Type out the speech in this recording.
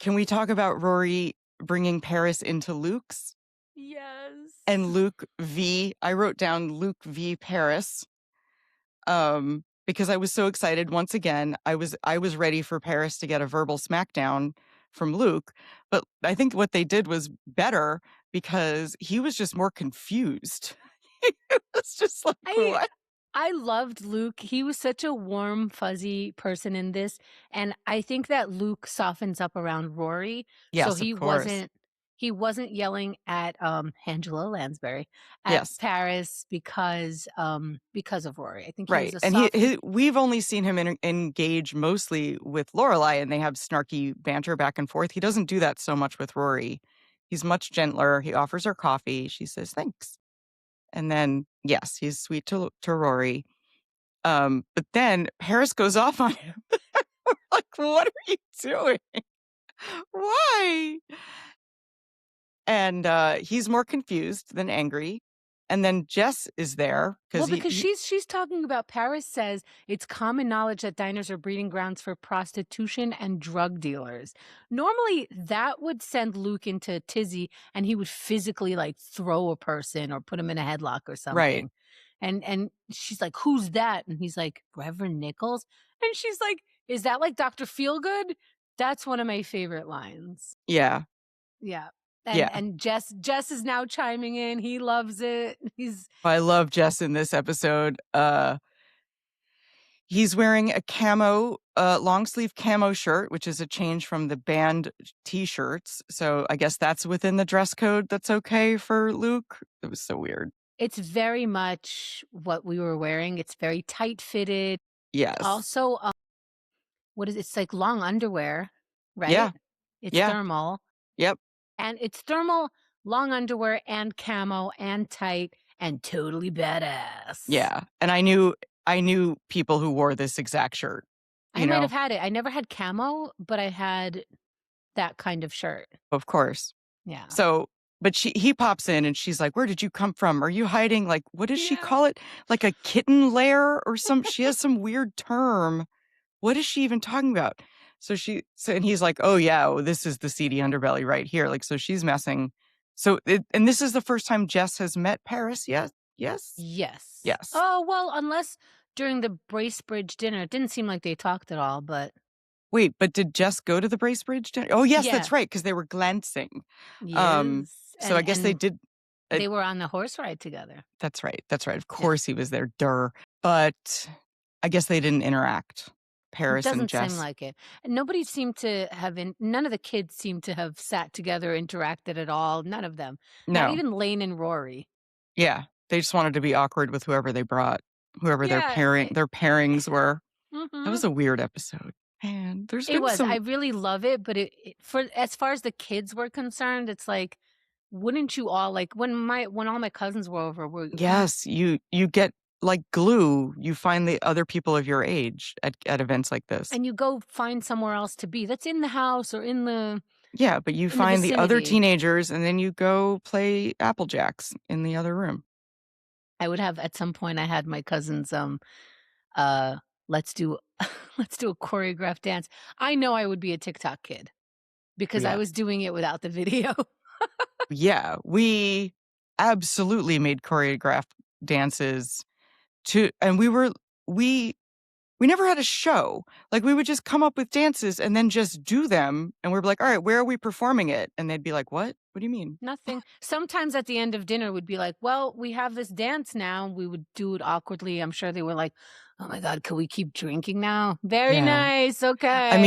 Can we talk about Rory bringing Paris into Luke's? Yes. And Luke v. I wrote down Luke v. Paris. Because I was so excited. Once again, I was ready for Paris to get a verbal smackdown from Luke, but I think what they did was better because he was just more confused. It was just like, what? I loved Luke. He was such a warm, fuzzy person in this, and I think that Luke softens up around Rory. So Yes, of course. he wasn't yelling at Angela Lansbury at Yes. Paris because of Rory. I think he Right. was a And soft. we've only seen him engage mostly with Lorelai, and they have snarky banter back and forth. He doesn't do that so much with Rory. He's much gentler. He offers her coffee. She says, thanks. And then, yes, he's sweet to Rory. But then Paris goes off on him. We're like, what are you doing? Why? And he's more confused than angry. And then Jess is there Because she's talking about, Paris says it's common knowledge that diners are breeding grounds for prostitution and drug dealers. Normally, that would send Luke into a tizzy, and he would physically like throw a person or put him in a headlock or something. Right. And she's like, "Who's that?" And he's like, "Reverend Nichols." And she's like, "Is that like Dr. Feelgood?" That's one of my favorite lines. Yeah. Yeah. Yeah. And Jess is now chiming in. He loves it. I love Jess in this episode. He's wearing a camo, long sleeve camo shirt, which is a change from the band t-shirts. So I guess that's within the dress code. That's okay for Luke. It was so weird. It's very much what we were wearing. It's very tight fitted. Yes. Also, it's like long underwear, right? Yeah. It's thermal. Yep. And it's thermal, long underwear, and camo, and tight, and totally badass. Yeah. And I knew people who wore this exact shirt. I might have had it. I never had camo, but I had that kind of shirt. Of course. Yeah. So, but he pops in and she's like, where did you come from? Are you hiding? Like, what does she call it? Like a kitten lair or she has some weird term. What is she even talking about? And he's like, oh yeah, this is the seedy underbelly right here. Like, so she's messing. And this is the first time Jess has met Paris. Yes. Yes. Yes. Oh, well, unless during the Bracebridge dinner. It didn't seem like they talked at all, but. Wait, but did Jess go to the Bracebridge dinner? Oh, yes, that's right, because they were glancing. Yes. So I guess they did. They were on the horse ride together. That's right. Of course he was there. Durr. But I guess they didn't interact. Paris and Jess. Doesn't seem like it. And nobody seemed to have none of the kids seemed to have sat together, interacted at all. None of them. No. Not even Lane and Rory. Yeah. They just wanted to be awkward with whoever they brought, whoever their pairings were. Mm-hmm. That was a weird episode. And there's been I really love it, but for as far as the kids were concerned, it's like, wouldn't you all like when all my cousins were over? Yes, you get like glue. You find the other people of your age at events like this, and you go find somewhere else to be. That's in the house or in the. Yeah, but you find the other teenagers, and then you go play Apple Jacks in the other room. I would have at some point. I had my cousins. Let's do a choreographed dance. I know I would be a TikTok kid because I was doing it without the video. Yeah, we absolutely made choreographed dances and we never had a show. Like we would just come up with dances and then just do them. And we're like, all right, where are we performing it? And they'd be like, what? What do you mean? Nothing. Sometimes at the end of dinner, we'd be like, well, we have this dance now. We would do it awkwardly. I'm sure they were like, oh my God, can we keep drinking now? Very nice. Okay. I mean,